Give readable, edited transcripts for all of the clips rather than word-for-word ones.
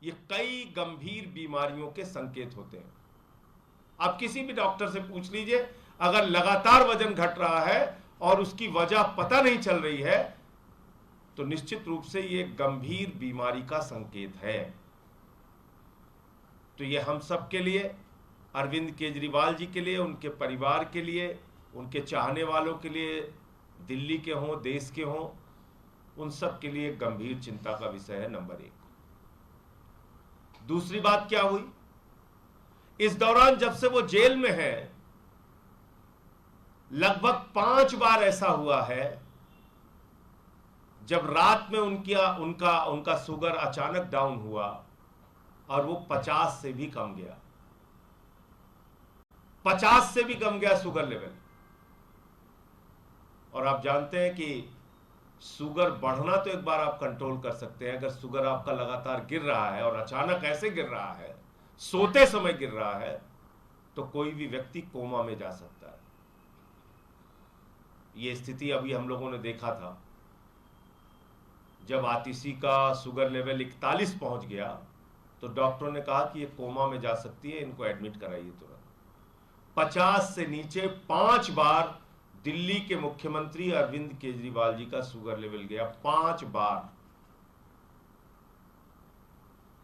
ये कई गंभीर बीमारियों के संकेत होते हैं। आप किसी भी डॉक्टर से पूछ लीजिए, अगर लगातार वजन घट रहा है और उसकी वजह पता नहीं चल रही है तो निश्चित रूप से ये गंभीर बीमारी का संकेत है। तो ये हम सब के लिए, अरविंद केजरीवाल जी के लिए, उनके परिवार के लिए, उनके चाहने वालों के लिए, दिल्ली के हों, देश के हों, उन सब के लिए गंभीर चिंता का विषय है, नंबर 1। दूसरी बात क्या हुई, इस दौरान जब से वो जेल में है लगभग 5 बार ऐसा हुआ है जब रात में उनका शुगर अचानक डाउन हुआ और वो 50 से भी कम गया, 50 से भी कम गया शुगर लेवल। और आप जानते हैं कि शुगर बढ़ना तो एक बार आप कंट्रोल कर सकते हैं, अगर शुगर आपका लगातार गिर रहा है और अचानक ऐसे गिर रहा है, सोते समय गिर रहा है, तो कोई भी व्यक्ति कोमा में जा सकता है। यह स्थिति अभी हम लोगों ने देखा था, जब आतिशी का शुगर लेवल 41 पहुंच गया तो डॉक्टरों ने कहा कि ये कोमा में जा सकती है, इनको एडमिट कराइए तुरंत। 50 से नीचे 5 बार दिल्ली के मुख्यमंत्री अरविंद केजरीवाल जी का शुगर लेवल गया, 5 बार।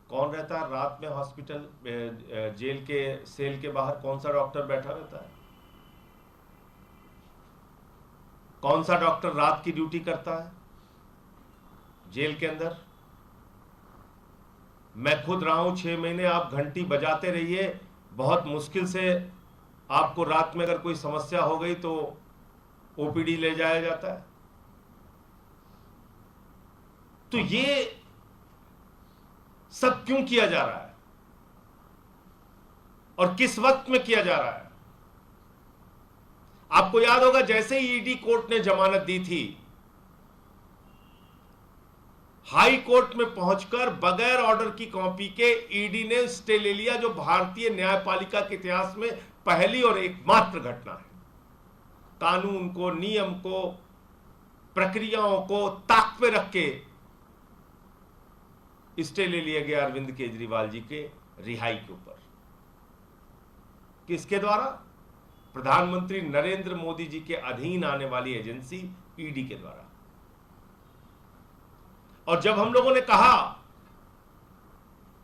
कौन रहता है रात में हॉस्पिटल, जेल के सेल के बाहर? कौन सा डॉक्टर बैठा रहता है? कौन सा डॉक्टर रात की ड्यूटी करता है जेल के अंदर? मैं खुद रहा हूं 6 महीने। आप घंटी बजाते रहिए, बहुत मुश्किल से आपको रात में अगर कोई समस्या हो गई तो ओपीडी ले जाया जाता है। तो ये सब क्यों किया जा रहा है और किस वक्त में किया जा रहा है? आपको याद होगा, जैसे ही ईडी कोर्ट ने जमानत दी थी, हाई कोर्ट में पहुंचकर बगैर ऑर्डर की कॉपी के ईडी ने स्टे ले लिया, जो भारतीय न्यायपालिका के इतिहास में पहली और एकमात्र घटना है। कानून को, नियम को, प्रक्रियाओं को ताक पे रख के स्टे ले लिया गया अरविंद केजरीवाल जी के रिहाई के ऊपर। किसके द्वारा? प्रधानमंत्री नरेंद्र मोदी जी के अधीन आने वाली एजेंसी ईडी के द्वारा। और जब हम लोगों ने कहा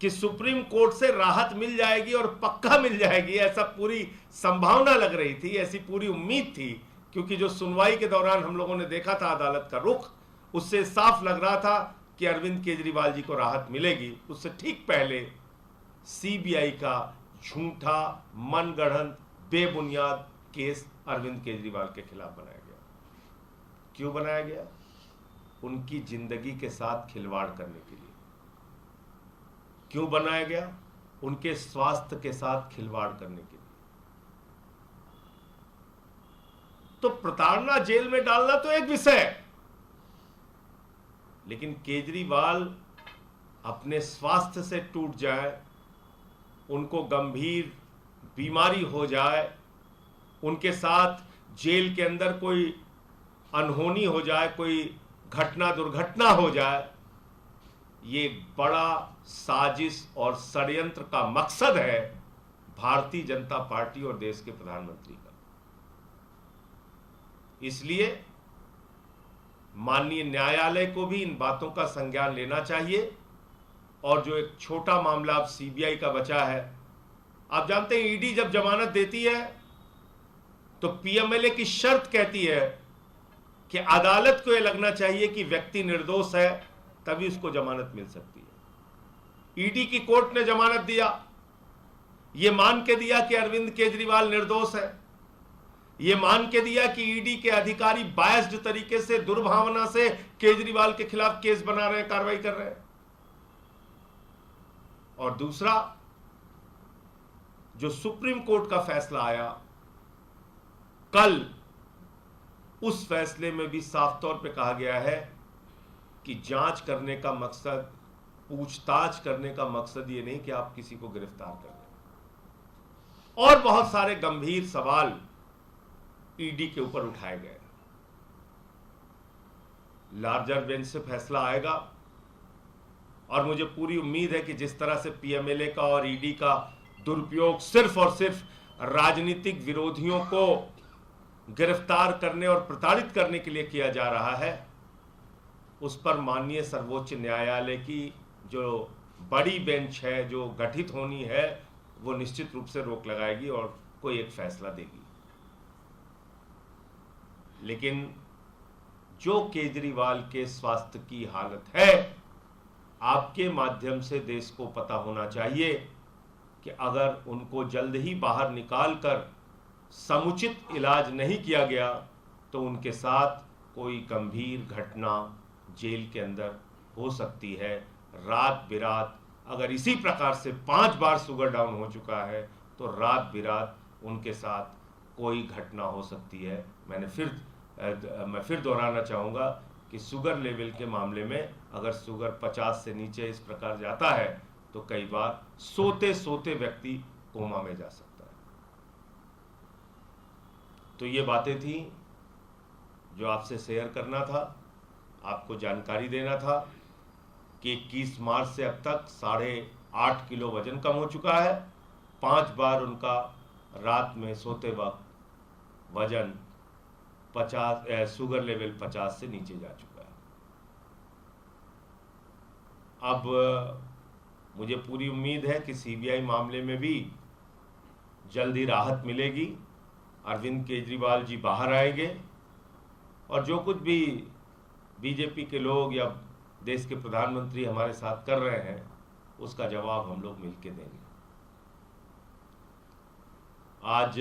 कि सुप्रीम कोर्ट से राहत मिल जाएगी और पक्का मिल जाएगी, ऐसा पूरी संभावना लग रही थी, ऐसी पूरी उम्मीद थी, क्योंकि जो सुनवाई के दौरान हम लोगों ने देखा था अदालत का रुख, उससे साफ लग रहा था कि अरविंद केजरीवाल जी को राहत मिलेगी। उससे ठीक पहले सीबीआई का झूठा, मनगढ़ंत, बेबुनियाद केस अरविंद केजरीवाल के खिलाफ बनाया गया। क्यों बनाया गया? उनकी जिंदगी के साथ खिलवाड़ करने के लिए। क्यों बनाया गया? उनके स्वास्थ्य के साथ खिलवाड़ करने के लिए। तो प्रताड़ना, जेल में डालना तो एक विषय है, लेकिन केजरीवाल अपने स्वास्थ्य से टूट जाए, उनको गंभीर बीमारी हो जाए, उनके साथ जेल के अंदर कोई अनहोनी हो जाए, कोई घटना दुर्घटना हो जाए, ये बड़ा साजिश और षड्यंत्र का मकसद है भारतीय जनता पार्टी और देश के प्रधानमंत्री का। इसलिए माननीय न्यायालय को भी इन बातों का संज्ञान लेना चाहिए। और जो एक छोटा मामला अब सीबीआई का बचा है, आप जानते हैं ईडी जब जमानत देती है तो पीएमएलए की शर्त कहती है कि अदालत को यह लगना चाहिए कि व्यक्ति निर्दोष है, तभी उसको जमानत मिल सकती है। ईडी की कोर्ट ने जमानत दिया, यह मान के दिया कि अरविंद केजरीवाल निर्दोष है, यह मान के दिया कि ईडी के अधिकारी बायस्ड तरीके से, दुर्भावना से केजरीवाल के खिलाफ केस बना रहे हैं, कार्रवाई कर रहे हैं। और दूसरा, जो सुप्रीम कोर्ट का फैसला आया कल, उस फैसले में भी साफ तौर पे कहा गया है कि जांच करने का मकसद, पूछताछ करने का मकसद ये नहीं कि आप किसी को गिरफ्तार कर लें। और बहुत सारे गंभीर सवाल ईडी के ऊपर उठाए गए। लार्जर बेंच से फैसला आएगा और मुझे पूरी उम्मीद है कि जिस तरह से पीएमएलए का और ईडी का दुरुपयोग सिर्फ और सिर्फ राजनीतिक विरोधियों को गिरफ्तार करने और प्रताड़ित करने के लिए किया जा रहा है, उस पर माननीय सर्वोच्च न्यायालय की जो बड़ी बेंच है जो गठित होनी है, वो निश्चित रूप से रोक लगाएगी और कोई एक फैसला देगी। लेकिन जो केजरीवाल के स्वास्थ्य की हालत है, आपके माध्यम से देश को पता होना चाहिए कि अगर उनको जल्द ही बाहर निकालकर समुचित इलाज नहीं किया गया तो उनके साथ कोई गंभीर घटना जेल के अंदर हो सकती है। रात बिरात अगर इसी प्रकार से 5 बार शुगर डाउन हो चुका है तो रात बिरात उनके साथ कोई घटना हो सकती है। मैं फिर दोहराना चाहूँगा कि शुगर लेवल के मामले में अगर शुगर 50 से नीचे इस प्रकार जाता है तो कई बार सोते सोते व्यक्ति कोमा में जा सकता है। तो ये बातें थी जो आपसे शेयर करना था, आपको जानकारी देना था कि 21 मार्च से अब तक 8.5 किलो वजन कम हो चुका है। 5 बार उनका रात में सोते वक्त वजन 50 शुगर लेवल 50 से नीचे जा चुका है। अब मुझे पूरी उम्मीद है कि सीबीआई मामले में भी जल्द ही राहत मिलेगी, अरविंद केजरीवाल जी बाहर आएंगे और जो कुछ भी बीजेपी के लोग या देश के प्रधानमंत्री हमारे साथ कर रहे हैं उसका जवाब हम लोग मिलकर देंगे। आज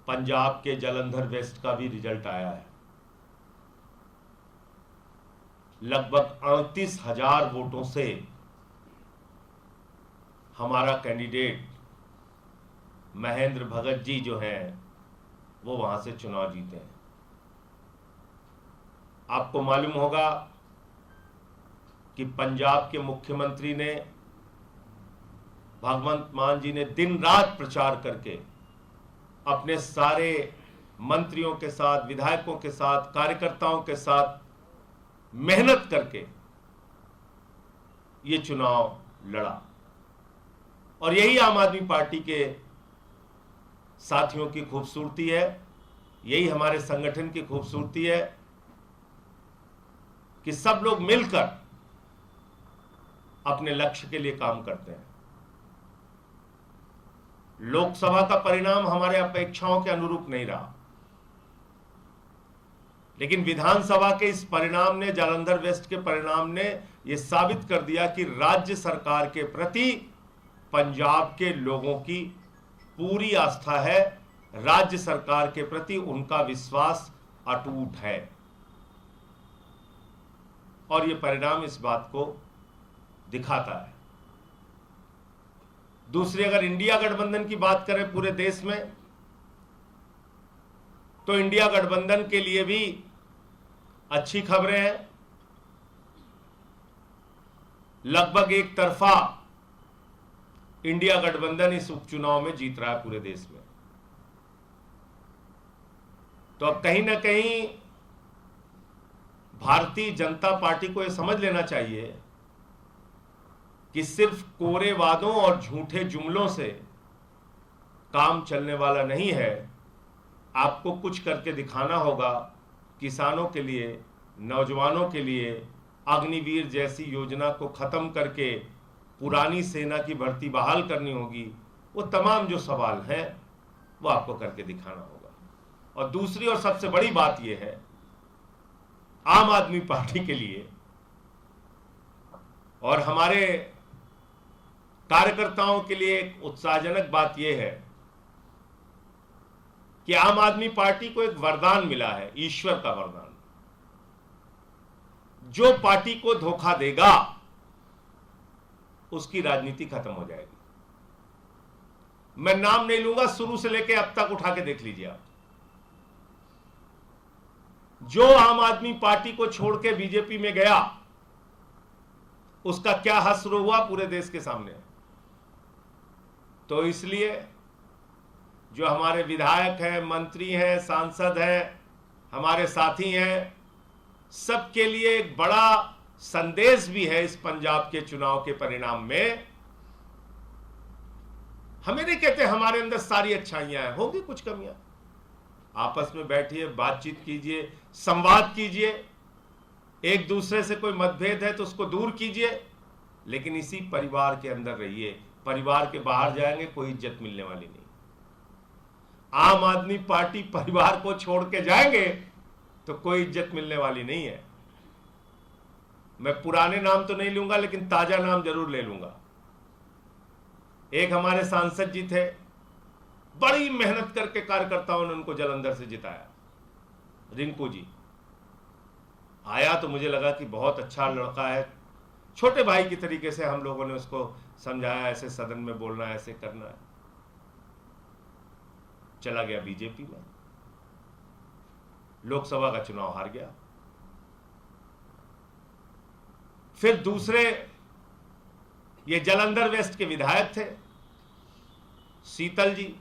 पंजाब के जालंधर वेस्ट का भी रिजल्ट आया है। लगभग 38,000 वोटों से हमारा कैंडिडेट महेंद्र भगत जी जो हैं वो वहां से चुनाव जीते हैं। आपको मालूम होगा कि पंजाब के मुख्यमंत्री ने भगवंत मान जी ने दिन रात प्रचार करके अपने सारे मंत्रियों के साथ, विधायकों के साथ, कार्यकर्ताओं के साथ मेहनत करके ये चुनाव लड़ा और यही आम आदमी पार्टी के साथियों की खूबसूरती है, यही हमारे संगठन की खूबसूरती है कि सब लोग मिलकर अपने लक्ष्य के लिए काम करते हैं। लोकसभा का परिणाम हमारे अपेक्षाओं के अनुरूप नहीं रहा, लेकिन विधानसभा के इस परिणाम ने, जालंधर वेस्ट के परिणाम ने यह साबित कर दिया कि राज्य सरकार के प्रति पंजाब के लोगों की पूरी आस्था है, राज्य सरकार के प्रति उनका विश्वास अटूट है और यह परिणाम इस बात को दिखाता है। दूसरी, अगर इंडिया गठबंधन की बात करें पूरे देश में, तो इंडिया गठबंधन के लिए भी अच्छी खबरें हैं। लगभग एक तरफा इंडिया गठबंधन इस उपचुनाव में जीत रहा है पूरे देश में। तो अब कहीं ना कहीं भारतीय जनता पार्टी को यह समझ लेना चाहिए कि सिर्फ कोरे वादों और झूठे जुमलों से काम चलने वाला नहीं है। आपको कुछ करके दिखाना होगा। किसानों के लिए, नौजवानों के लिए अग्निवीर जैसी योजना को खत्म करके पुरानी सेना की भर्ती बहाल करनी होगी। वो तमाम जो सवाल हैं वो आपको करके दिखाना होगा। और दूसरी और सबसे बड़ी बात यह है, आम आदमी पार्टी के लिए और हमारे कार्यकर्ताओं के लिए एक उत्साहजनक बात यह है कि आम आदमी पार्टी को एक वरदान मिला है, ईश्वर का वरदान। जो पार्टी को धोखा देगा उसकी राजनीति खत्म हो जाएगी। मैं नाम नहीं लूंगा, शुरू से लेकर अब तक उठा के देख लीजिए आप। जो आम आदमी पार्टी को छोड़ के बीजेपी में गया उसका क्या हश्र हुआ पूरे देश के सामने। तो इसलिए जो हमारे विधायक हैं, मंत्री हैं, सांसद हैं, हमारे साथी हैं, सबके लिए एक बड़ा संदेश भी है इस पंजाब के चुनाव के परिणाम में। हमें नहीं कहते हमारे अंदर सारी अच्छाइयां हैं, होंगी कुछ कमियां। आपस में बैठिए, बातचीत कीजिए, संवाद कीजिए, एक दूसरे से कोई मतभेद है तो उसको दूर कीजिए, लेकिन इसी परिवार के अंदर रहिए। परिवार के बाहर जाएंगे कोई इज्जत मिलने वाली नहीं। आम आदमी पार्टी परिवार को छोड़ के जाएंगे तो कोई इज्जत मिलने वाली नहीं है। मैं पुराने नाम तो नहीं लूंगा, लेकिन ताजा नाम जरूर ले लूंगा। एक हमारे सांसद जी थे, बड़ी मेहनत करके कार्यकर्ताओं ने उनको जलंधर से जिताया, रिंकू जी। आया तो मुझे लगा कि बहुत अच्छा लड़का है, छोटे भाई की तरीके से हम लोगों ने उसको समझाया, ऐसे सदन में बोलना है, ऐसे करना है। चला गया बीजेपी में, लोकसभा का चुनाव हार गया। फिर दूसरे ये जलंधर वेस्ट के विधायक थे शीतल जी,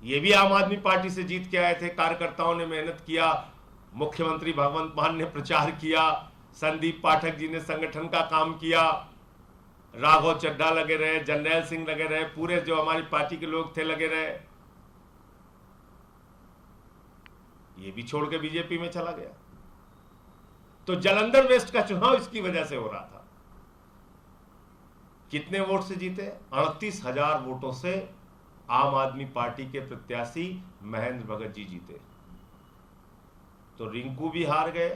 ये भी आम आदमी पार्टी से जीत के आए थे। कार्यकर्ताओं ने मेहनत किया, मुख्यमंत्री भगवंत मान ने प्रचार किया, संदीप पाठक जी ने संगठन का काम किया, राघव चड्ढा लगे रहे, जर्नैल सिंह लगे रहे, पूरे जो हमारी पार्टी के लोग थे लगे रहे। ये भी छोड़ के बीजेपी में चला गया। तो जलंधर वेस्ट का चुनाव इसकी वजह से हो रहा था। कितने वोट से जीते? 38,000 वोटों से आम आदमी पार्टी के प्रत्याशी महेंद्र भगत जी जीते। तो रिंकू भी हार गए,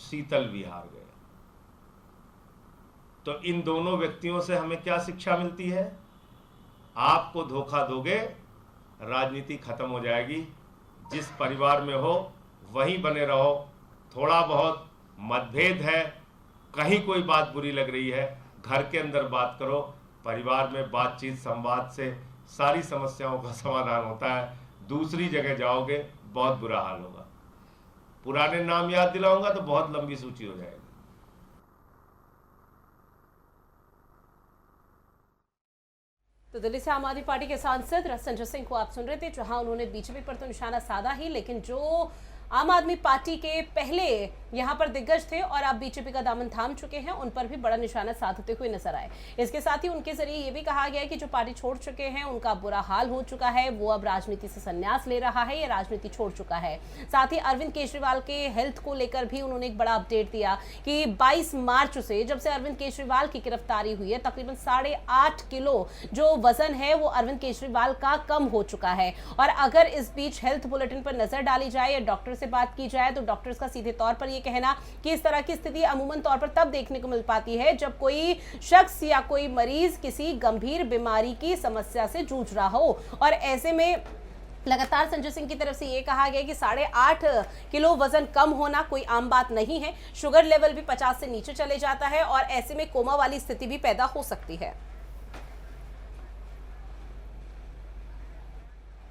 शीतल भी हार गए। तो इन दोनों व्यक्तियों से हमें क्या शिक्षा मिलती है? आपको धोखा दोगे, राजनीति खत्म हो जाएगी। जिस परिवार में हो वहीं बने रहो। थोड़ा बहुत मतभेद है, कहीं कोई बात बुरी लग रही है, घर के अंदर बात करो। परिवार में बातचीत संवाद से सारी समस्याओं का समाधान होता है। दूसरी जगह जाओगे बहुत बुरा हाल होगा। पुराने नाम याद दिलाऊंगा तो बहुत लंबी सूची हो जाएगी। तो दिल्ली से आम आदमी पार्टी के सांसद संजय सिंह को आप सुन रहे थे, जहां उन्होंने बीजेपी पर तो निशाना साधा ही, लेकिन जो आम आदमी पार्टी के पहले यहां पर दिग्गज थे और अब बीजेपी का दामन थाम चुके हैं, उन पर भी बड़ा निशाना साधते हुए नजर आए। इसके साथ ही उनके जरिए ये भी कहा गया कि जो पार्टी छोड़ चुके हैं उनका बुरा हाल हो चुका है, वो अब राजनीति से संन्यास ले रहा है या राजनीति छोड़ चुका है। साथ ही अरविंद केजरीवाल के हेल्थ को लेकर भी उन्होंने एक बड़ा अपडेट दिया कि 22 मार्च से जब से अरविंद केजरीवाल की गिरफ्तारी हुई है, तकरीबन 8.5 किलो जो वजन है वो अरविंद केजरीवाल का कम हो चुका है। और अगर इस बीच हेल्थ बुलेटिन पर नजर डाली जाए या डॉक्टर से बात की जाए तो डॉक्टर्स का सीधे तौर पर यह कहना कि इस तरह की स्थिति अमूमन तौर पर तब देखने को मिल पाती है जब कोई शख्स या कोई मरीज किसी गंभीर बीमारी की समस्या से जूझ रहा हो। और ऐसे में लगातार संजय सिंह की तरफ से यह कहा गया कि 8.5 किलो वजन कम होना कोई आम बात नहीं है। शुगर लेवल भी 50 से नीचे चले जाता है और ऐसे में कोमा वाली स्थिति भी पैदा हो सकती है।